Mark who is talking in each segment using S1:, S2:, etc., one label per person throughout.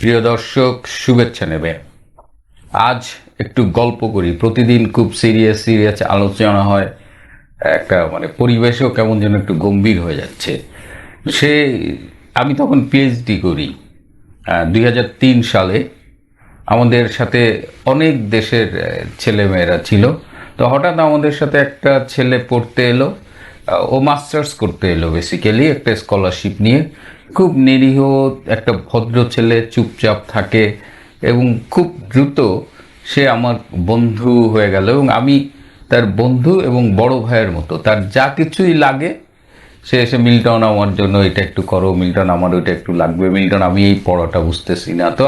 S1: প্রিয় দর্শক, শুভেচ্ছা নেবে। আজ একটু গল্প করি। প্রতিদিন খুব সিরিয়াস সিরিয়াস আলোচনা হয়, একটা পরিবেশও কেমন যেন একটু গম্ভীর হয়ে যাচ্ছে। সে আমি তখন পিএইচডি করি 2003 সালে। আমাদের সাথে অনেক দেশের ছেলেমেয়েরা ছিল। তো হঠাৎ আমাদের সাথে একটা ছেলে পড়তে এলো। ও মাস্টার্স করতে এলো, বেসিক্যালি একটা স্কলারশিপ নিয়ে। খুব নিরীহ একটা ভদ্র ছেলে, চুপচাপ থাকে এবং খুব দ্রুত সে আমার বন্ধু হয়ে গেল। এবং আমি তার বন্ধু এবং বড় ভাইয়ের মতো। তার যা কিছুই লাগে সে এসে, মিল্টন আমার জন্য এটা একটু করো, মিল্টন আমার ওইটা একটু লাগবে, মিল্টন আমি এই পড়াটা বুঝতেছি না। তো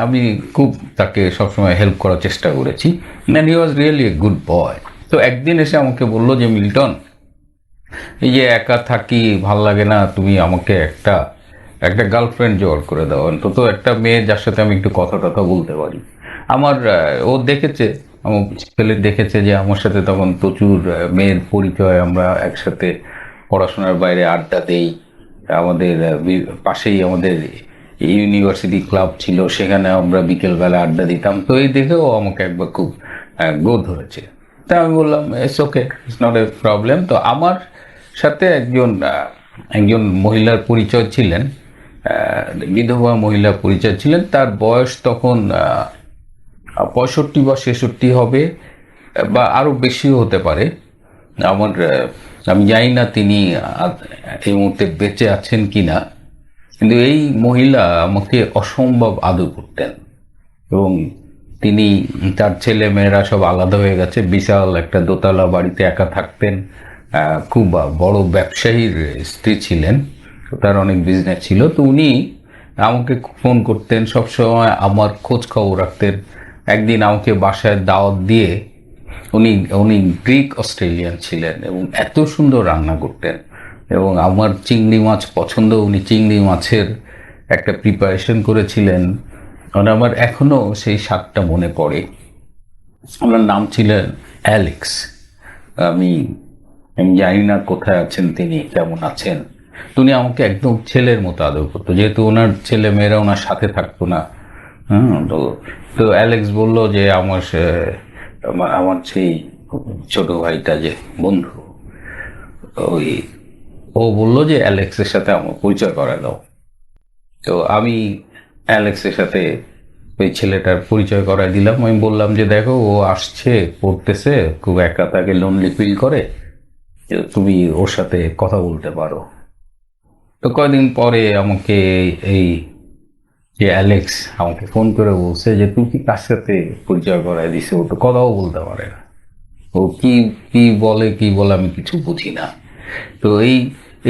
S1: আমি খুব তাকে সবসময় হেল্প করার চেষ্টা করেছি। And he was really a good boy. তো একদিন এসে আমাকে বললো যে, মিল্টন, এই যে একা থাকি, ভাল লাগে না, তুমি আমাকে একটা একটা গার্লফ্রেন্ড জোগাড় করে দাও, অন্তত একটা মেয়ে যার সাথে আমি একটু কথা টথা বলতে পারি। আমার ও দেখেছে, আমার ছেলে দেখেছে যে আমার সাথে তখন প্রচুর মেয়ের পরিচয়, আমরা একসাথে পড়াশোনার বাইরে আড্ডা দেই। আমাদের পাশেই আমাদের ইউনিভার্সিটি ক্লাব ছিল, সেখানে আমরা বিকেলবেলা আড্ডা দিতাম। তো এই দেখেও আমাকে একবার খুব গ্রোথ হয়েছে। তা আমি বললাম, it's okay, it's not a problem. তো আমার সাথে একজন মহিলার পরিচয় ছিলেন, বিধবা মহিলা পরিচয় ছিলেন। তার বয়স তখন 65 বা 66 হবে, বা আরও বেশিও হতে পারে। আমি জানি না তিনি এই মুহূর্তে বেঁচে আছেন কি না, কিন্তু এই মহিলা আমাকে অসম্ভব আদর করতেন। এবং তিনি, তার ছেলে মেয়েরা সব আলাদা হয়ে গেছে, বিশাল একটা দোতলা বাড়িতে একা থাকতেন। খুব বড় ব্যবসায়ীর স্ত্রী ছিলেন, তার অনেক বিজনেস ছিল। তো উনি আমাকে ফোন করতেন, সবসময় আমার খোঁজ খবর রাখতেন। একদিন আমাকে বাসায় দাওয়াত দিয়ে, উনি উনি গ্রিক অস্ট্রেলিয়ান ছিলেন এবং এত সুন্দর রান্না করতেন। এবং আমার চিংড়ি মাছ পছন্দ, উনি চিংড়ি মাছের একটা প্রিপারেশন করেছিলেন, মানে আমার এখনও সেই স্বাদটা মনে পড়ে। ওনার নাম ছিলেন অ্যালেক্স। আমি আমি জানি না কোথায় আছেন তিনি, কেমন আছেন। উনি আমাকে একদম ছেলের মতো আদর করতো, যেহেতু ওনার ছেলে মেয়েরা ওনার সাথে থাকতো না। তো তো অ্যালেক্স বলল যে, আমার সেই ছোট ভাইটা যে বন্ধু, ওই ও বললো যে অ্যালেক্সের সাথে আমার পরিচয় করায় দাও। তো আমি অ্যালেক্সের সাথে ওই ছেলেটার পরিচয় করায় দিলাম। আমি বললাম যে, দেখো, ও আসছে, পড়তেছে, খুব একা থাকে, লোনলি ফিল করে, তুমি ওর সাথে কথা বলতে পারো। তো কয়দিন পরে আমাকে এই যে অ্যালেক্স আমাকে ফোন করে বলছে যে, তুমি কি কার সাথে পরিচয় করায় দিছে, ও তো কথাও বলতে পারে না, ও কি কি বলে আমি কিছু বুঝি না। তো এই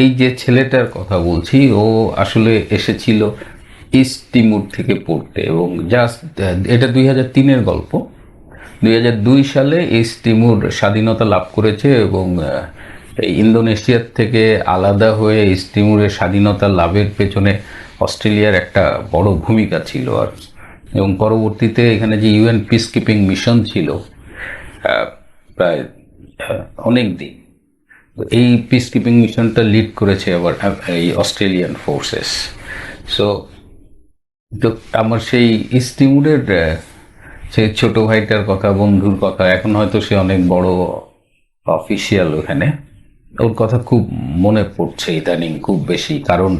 S1: এই যে ছেলেটার কথা বলছি, ও আসলে এসেছিল ইস্ট তিমুর থেকে পড়তে। এবং জাস্ট, এটা 2003-এর গল্প। 2002 সালে ইস্ট তিমুর স্বাধীনতা লাভ করেছে এবং ইন্দোনেশিয়ার থেকে আলাদা হয়ে ইস্ট তিমুরের স্বাধীনতা লাভের পেছনে অস্ট্রেলিয়ার একটা বড় ভূমিকা ছিল। আর এবং পরবর্তীতে এখানে যে ইউএন পিস কিপিং মিশন ছিল, প্রায় অনেক দিন, এই পিস কিপিং মিশনটা লিড করেছে আবার এই অস্ট্রেলিয়ান ফোর্সেস। সো তো আমার সেই ইস্ট তিমুরের সেই ছোট ভাইটার কথা, বন্ধুর কথা, এখন হয়তো সে অনেক বড় অফিসিয়াল ওখানে, ওর কথা খুব মনে পড়ছে ইদানিং খুব বেশি। কারণ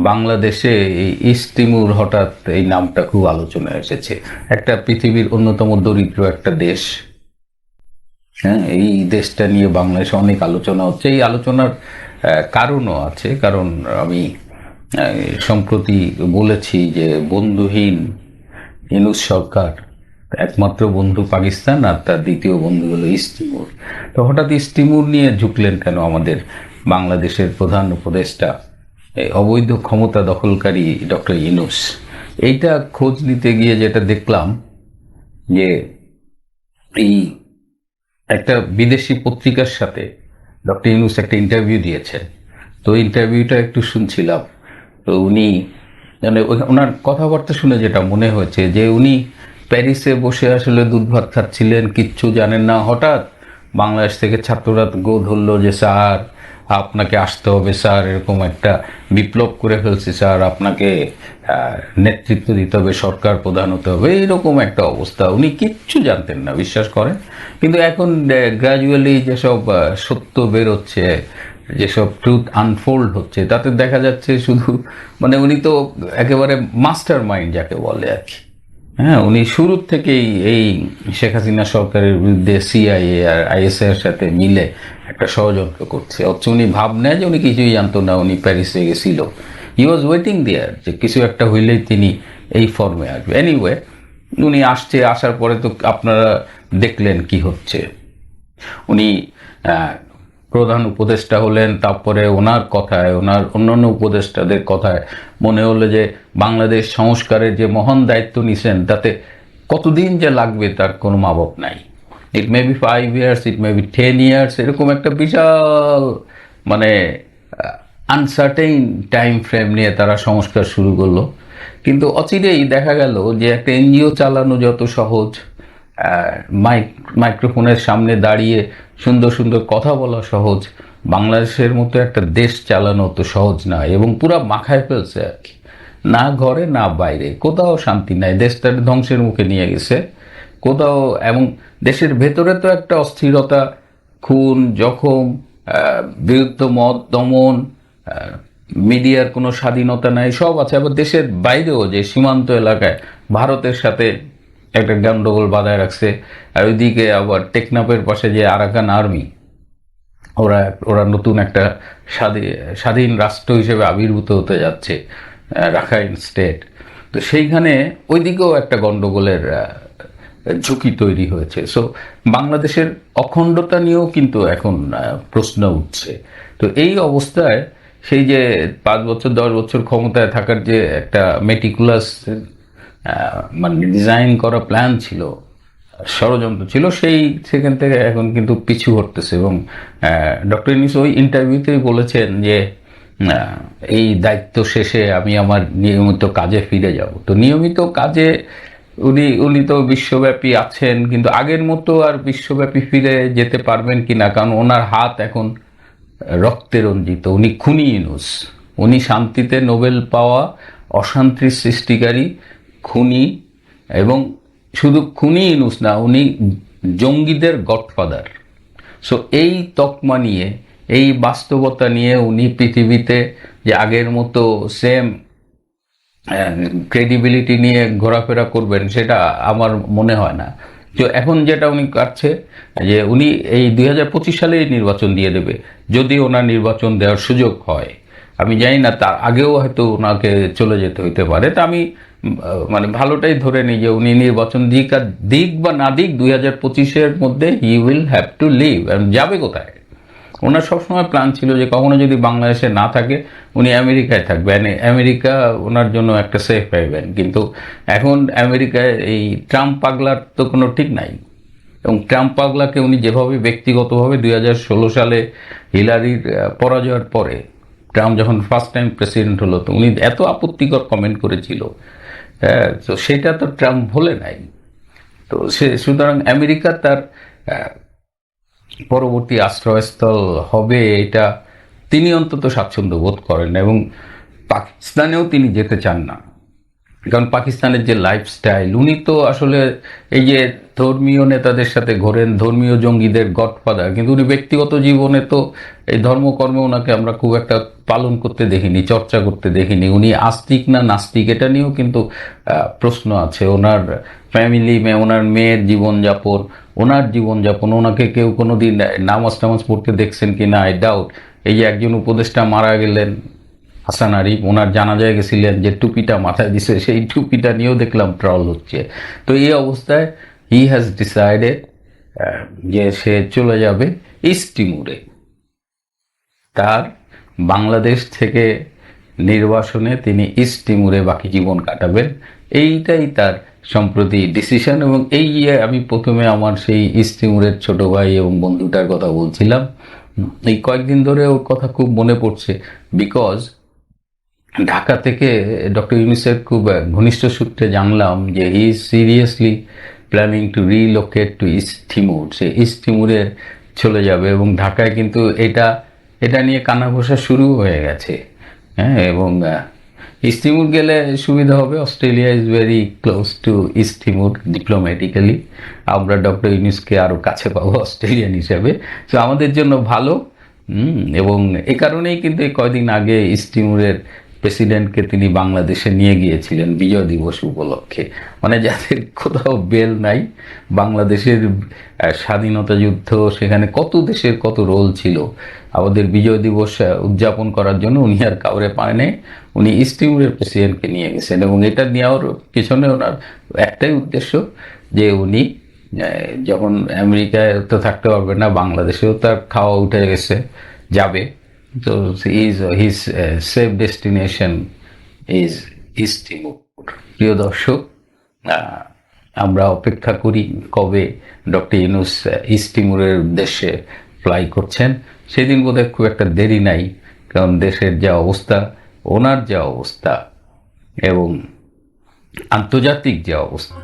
S1: বাংলাদেশে এই ইস্ট তিমুর হঠাৎ এই নামটা খুব আলোচনায় এসেছে। একটা পৃথিবীর অন্যতম দরিদ্র একটা দেশ, হ্যাঁ, এই দেশটা নিয়ে বাংলাদেশে অনেক আলোচনা হচ্ছে। এই আলোচনার কারণও আছে, কারণ আমি সম্প্রতি বলেছি যে বন্ধুহীন ইউনূস সরকার, একমাত্র বন্ধু পাকিস্তান, আর তার দ্বিতীয় বন্ধু হলো ইস্ট তিমুর। তো হঠাৎ ইস্ট তিমুর নিয়ে ঝুঁকলেন কেন আমাদের বাংলাদেশের প্রধান উপদেষ্টা, অবৈধ ক্ষমতা দখলকারী ডক্টর ইউনূস? এইটা খোঁজ নিতে গিয়ে যেটা দেখলাম, যে এই একটা বিদেশি পত্রিকার সাথে ডক্টর ইউনূস একটা ইন্টারভিউ দিয়েছেন। তো ইন্টারভিউটা একটু শুনছিলাম। তো উনি, মানে ওনার কথাবার্তা শুনে যেটা মনে হয়েছে যে উনি প্যারিসে বসে আসলে দুধ ভাত খাচ্ছিলেন, কিচ্ছু জানেন না। হঠাৎ বাংলাদেশ থেকে ছাত্ররা গো ধরলো যে, স্যার, আপনাকে আসতে হবে স্যার, এরকম একটা বিপ্লব করে ফেলছি স্যার, আপনাকে নেতৃত্ব দিতে হবে, সরকার প্রধান হতে হবে, এইরকম একটা অবস্থা। উনি কিচ্ছু জানতেন না, বিশ্বাস করেন। কিন্তু এখন গ্র্যাজুয়ালি যেসব সত্য বেরোচ্ছে, যেসব ট্রুথ আনফোল্ড হচ্ছে, তাতে দেখা যাচ্ছে শুধু মানে উনি তো একেবারে মাস্টার মাইন্ড যাকে বলে আর কি। হ্যাঁ, উনি শুরুর থেকেই এই শেখ হাসিনা সরকারের বিরুদ্ধে সিআইএ আর আইএসআই এর সাথে মিলে একটা ষড়যন্ত্র করছে। অথচ উনি ভাব নেয় যে উনি কিছুই জানতো না, উনি প্যারিসে গেছিল। হি ওয়াজ ওয়েটিং দেয়ার যে কিছু একটা হইলেই তিনি এই ফর্মে আসবে। এনিওয়ে, উনি আসছে, আসার পরে তো আপনারা দেখলেন কি হচ্ছে। উনি আহ, প্রধান উপদেষ্টা হলেন, তারপরে ওনার কথায়, ওনার অন্যান্য উপদেষ্টাদের কথায় মনে হলো যে বাংলাদেশ সংস্কারের যে মহান দায়িত্ব নিছেন, তাতে কতদিন যে লাগবে তার কোনো মাপক নাই। It may be 5 years, it may be 10 years, এরকম একটা বিশাল মানে আনসার্টেইন টাইম ফ্রেম নিয়ে তারা সংস্কার শুরু করলো। কিন্তু অচিরেই দেখা গেল যে একটা এনজিও চালানো যত সহজ, মাইক্রোফোনের সামনে দাঁড়িয়ে সুন্দর সুন্দর কথা বলা সহজ, বাংলাদেশের মতো একটা দেশ চালানো তো সহজ না। এবং পুরা মাখায় ফেলছে আর কি, না ঘরে না বাইরে, কোথাও শান্তি নাই, দেশটার ধ্বংসের মুখে নিয়ে গেছে কোথাও। এবং দেশের ভেতরে তো একটা অস্থিরতা, খুন জখম, বিরুদ্ধ মত দমন, মিডিয়ার কোনো স্বাধীনতা নাই, সব আছে। আবার দেশের বাইরেও যে সীমান্ত এলাকায় ভারতের সাথে একটা গন্ডগোল বাধায় রাখছে। আর ওইদিকে আবার টেকনাফের পাশে যে আরাকান আর্মি, ওরা ওরা নতুন একটা স্বাধীন রাষ্ট্র হিসেবে আবির্ভূত হতে যাচ্ছে, রাখাইন স্টেট। তো সেইখানে ওইদিকেও একটা গন্ডগোলের ঝুঁকি তৈরি হয়েছে। সো বাংলাদেশের অখণ্ডতা নিয়েও কিন্তু এখন প্রশ্ন উঠছে। তো এই অবস্থায় সেই যে 5 বছর 10 বছর ক্ষমতায় থাকার যে একটা মেটিকুলাস মানে ডিজাইন করা প্ল্যান ছিল, ষড়যন্ত্র ছিল, সেই সেখান থেকে এখন কিন্তু পিছু হটতেছে। এবং ডক্টর ইউনূস ওই ইন্টারভিউতেই বলেছেন যে এই দায়িত্ব শেষে আমি আমার নিয়মিত কাজে ফিরে যাব। তো নিয়মিত কাজে উনি উনি তো বিশ্বব্যাপী আছেন, কিন্তু আগের মতো আর বিশ্বব্যাপী ফিরে যেতে পারবেন কি না, কারণ ওনার হাত এখন রক্তে রঞ্জিত। উনি খুনি ইউনূস, উনি শান্তিতে নোবেল পাওয়া অশান্তির সৃষ্টিকারী খুনি। এবং শুধু খুনি ইউনূস না, উনি জঙ্গিদের গডফাদার। সো এই তকমা নিয়ে, এই বাস্তবতা নিয়ে উনি পৃথিবীতে যে আগের মতো সেম ক্রেডিবিলিটি নিয়ে ঘোরাফেরা করবেন সেটা আমার মনে হয় না। তো এখন যেটা উনি কাটছে যে উনি এই 2025 সালেই নির্বাচন দিয়ে দেবে, যদি ওনার নির্বাচন দেওয়ার সুযোগ হয়। আমি জানি না, তার আগেও হয়তো ওনাকে চলে যেতে হইতে পারে। তা আমি মানে ভালোটাই ধরে নিই যে উনি নির্বাচন দিক আর দিক বা না দিক, 2025-এর মধ্যে he will have to leave. যাবে কোথায়? ওনার সবসময় প্ল্যান ছিল যে কখনো যদি বাংলাদেশে না থাকে উনি আমেরিকায় থাকবেন, আমেরিকা ওনার জন্য একটা সেফ পাইবেন। কিন্তু এখন আমেরিকায় এই ট্রাম্প পাগলার তো কোনো ঠিক নাই। এবং ট্রাম্প পাগলাকে উনি যেভাবে ব্যক্তিগতভাবে 2016 সালে হিলারির পরাজয়ের পরে, ট্রাম্প যখন ফার্স্ট টাইম প্রেসিডেন্ট হলো, তো উনি এত আপত্তিকর কমেন্ট করেছিল, হ্যাঁ, তো সেটা তো ট্রাম্প ভুলে নাই। তো সে সুতরাং আমেরিকা তার পরবর্তী আশ্রয়স্থল হবে, এটা তিনি অন্তত স্বাচ্ছন্দ্য বোধ করেন। এবং পাকিস্তানেও তিনি যেতে চান না, কারণ পাকিস্তানের যে লাইফস্টাইল, উনি তো আসলে এই যে ধর্মীয় নেতাদের সাথে ঘোরেন, ধর্মীয় জঙ্গিদের গডফাদার, কিন্তু উনি ব্যক্তিগত জীবনে তো এই ধর্মকর্মে ওনাকে আমরা খুব একটা পালন করতে দেখিনি, চর্চা করতে দেখিনি। উনি আস্তিক না নাস্তিক এটা নিয়েও কিন্তু প্রশ্ন আছে। ওনার ফ্যামিলি, ওনার মেয়ের জীবনযাপন, ওনার জীবনযাপন, ওনাকে কেউ কোনো দিন নামাজ টামাজ পড়তে দেখছেন কি না, আই ডাউট। এই যে একজন উপদেষ্টা মারা গেলেন, হাসান আরিফ, ওনার জানাজায় গেছিলেন, যে টুপিটা মাথায় দিছে, সেই টুপিটা নিয়েও দেখলাম ট্রল হচ্ছে। তো এই অবস্থায় হি হ্যাজ ডিসাইডেড যে সে চলে যাবে ইস্ট তিমুরে। তার বাংলাদেশ থেকে নির্বাসনে তিনি ইস্ট তিমুরে বাকি জীবন কাটাবেন, এইটাই তার সম্প্রতি ডিসিশন। এবং এই আমি প্রথমে আমার সেই ইস্ট তিমুরের ছোট ভাই এবং বন্ধুটার কথা বলছিলাম, এই কয়েকদিন ধরে ওর কথা খুব মনে পড়ছে। বিকজ ঢাকা থেকে ডক্টর ইউনূসের খুব ঘনিষ্ঠ সূত্রে জানলাম যে he is seriously planning to relocate to East Timor. সে ইস্ট তিমুরে চলে যাবে। এবং ঢাকায় কিন্তু এটা এটা নিয়ে কানাঘোষা শুরু হয়ে গেছে। হ্যাঁ, এবং ইস্ট তিমুর গেলে সুবিধা হবে। Australia is very close to East Timor diplomatically. আমরা ডক্টর ইউনুসকে আরও কাছে পাবো অস্ট্রেলিয়ান হিসাবে। তো আমাদের জন্য ভালো। এবং এ কারণেই কিন্তু এই কয়দিন আগে ইস্ট তিমুরের প্রেসিডেন্টকে তিনি বাংলাদেশে নিয়ে গিয়েছিলেন বিজয় দিবস উপলক্ষে। মানে যাদের কোথাও বেল নাই, বাংলাদেশের স্বাধীনতা যুদ্ধ, সেখানে কত দেশের কত রোল ছিল, আমাদের বিজয় দিবস উদযাপন করার জন্য উনি আর কাউরে পায় নাই, উনি ইস্ট তিমুরের প্রেসিডেন্টকে নিয়ে গেছেন। এবং এটা নেওয়ার পিছনে ওনার একটাই উদ্দেশ্য, যে উনি যখন আমেরিকায় তো থাকতে পারবে না, বাংলাদেশেও তার খাওয়া উঠে গেছে, যাবে, তো his safe destination is East Timor. প্রিয় দর্শক, আমরা অপেক্ষা করি কবে ডক্টর ইউনূস ইস্ট তিমুরের উদ্দেশ্যে ফ্লাই করছেন। সেদিন বোধহয় খুব একটা দেরি নাই, কারণ দেশের যা অবস্থা, ওনার যা অবস্থা এবং আন্তর্জাতিক যে অবস্থা,